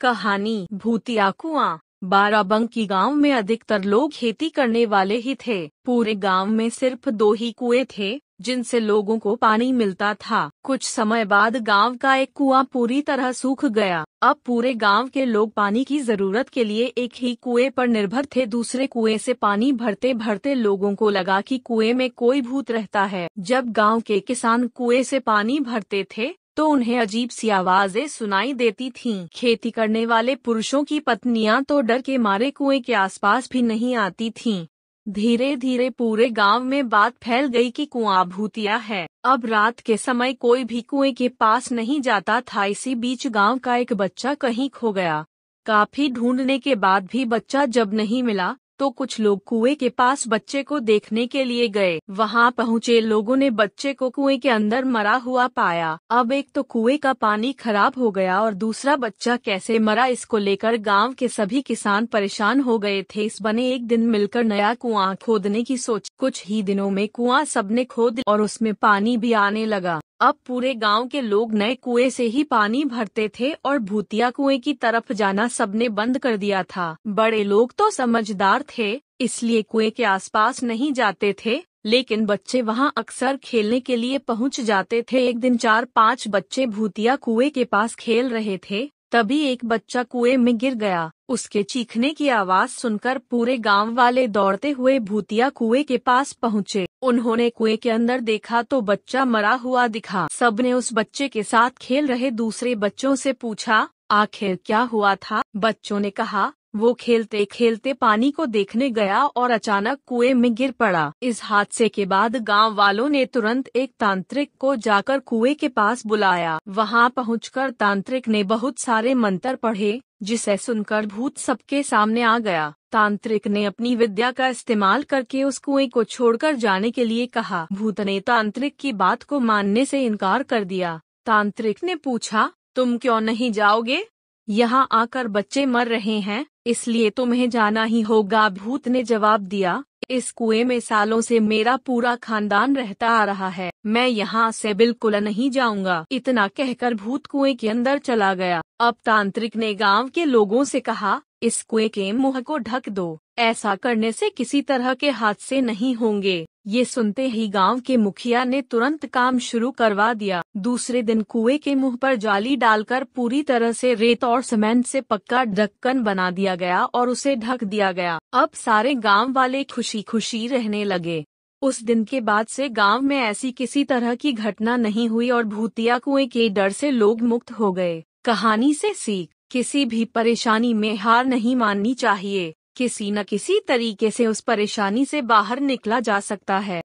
कहानी भूतिया कुआं। बाराबंकी गांव में अधिकतर लोग खेती करने वाले ही थे। पूरे गांव में सिर्फ 2 ही कुएं थे जिनसे लोगों को पानी मिलता था। कुछ समय बाद गांव का एक कुआं पूरी तरह सूख गया। अब पूरे गांव के लोग पानी की जरूरत के लिए एक ही कुएं पर निर्भर थे। दूसरे कुएं से पानी भरते भरते लोगों को लगा कि कुएं में कोई भूत रहता है। जब गांव के किसान कुएं से पानी भरते थे तो उन्हें अजीब सी आवाजें सुनाई देती थीं। खेती करने वाले पुरुषों की पत्नियां तो डर के मारे कुएं के आसपास भी नहीं आती थीं। धीरे धीरे पूरे गांव में बात फैल गई कि कुआं भूतिया है। अब रात के समय कोई भी कुएं के पास नहीं जाता था। इसी बीच गांव का एक बच्चा कहीं खो गया। काफी ढूंढने के बाद भी बच्चा जब नहीं मिला तो कुछ लोग कुएं के पास बच्चे को देखने के लिए गए। वहां पहुंचे लोगों ने बच्चे को कुएं के अंदर मरा हुआ पाया। अब एक तो कुएं का पानी खराब हो गया और दूसरा बच्चा कैसे मरा, इसको लेकर गांव के सभी किसान परेशान हो गए थे। इस बने एक दिन मिलकर नया कुआं खोदने की सोच। कुछ ही दिनों में कुआं सबने खोद और उसमें पानी भी आने लगा। अब पूरे गांव के लोग नए कुएं से ही पानी भरते थे और भूतिया कुएं की तरफ जाना सबने बंद कर दिया था। बड़े लोग तो समझदार थे, इसलिए कुएं के आसपास नहीं जाते थे, लेकिन बच्चे वहां अक्सर खेलने के लिए पहुंच जाते थे। एक दिन 4-5 बच्चे भूतिया कुएं के पास खेल रहे थे, तभी एक बच्चा कुएं में गिर गया। उसके चीखने की आवाज सुनकर पूरे गांव वाले दौड़ते हुए भूतिया कुएं के पास पहुंचे। उन्होंने कुएं के अंदर देखा तो बच्चा मरा हुआ दिखा। सबने उस बच्चे के साथ खेल रहे दूसरे बच्चों से पूछा, आखिर क्या हुआ था? बच्चों ने कहा, वो खेलते खेलते पानी को देखने गया और अचानक कुएं में गिर पड़ा। इस हादसे के बाद गांव वालों ने तुरंत एक तांत्रिक को जाकर कुएं के पास बुलाया। वहां पहुंचकर तांत्रिक ने बहुत सारे मंत्र पढ़े, जिसे सुनकर भूत सबके सामने आ गया। तांत्रिक ने अपनी विद्या का इस्तेमाल करके उस कुएं को छोड़कर जाने के लिए कहा। भूत ने तांत्रिक की बात को मानने से इनकार कर दिया। तांत्रिक ने पूछा, तुम क्यों नहीं जाओगे? यहाँ आकर बच्चे मर रहे हैं, इसलिए तुम्हें जाना ही होगा। भूत ने जवाब दिया, इस कुएं में सालों से मेरा पूरा खानदान रहता आ रहा है, मैं यहाँ से बिल्कुल नहीं जाऊंगा। इतना कहकर भूत कुएं के अंदर चला गया। अब तांत्रिक ने गांव के लोगों से कहा, इस कुएं के मुंह को ढक दो, ऐसा करने से किसी तरह के हादसे नहीं होंगे। ये सुनते ही गांव के मुखिया ने तुरंत काम शुरू करवा दिया। दूसरे दिन कुएं के मुंह पर जाली डालकर पूरी तरह से रेत और सीमेंट से पक्का ढक्कन बना दिया गया और उसे ढक दिया गया। अब सारे गांव वाले खुशी खुशी रहने लगे। उस दिन के बाद से गांव में ऐसी किसी तरह की घटना नहीं हुई और भूतिया कुएं के डर से लोग मुक्त हो गए। कहानी से सीख, किसी भी परेशानी में हार नहीं माननी चाहिए। किसी न किसी तरीके से उस परेशानी से बाहर निकला जा सकता है।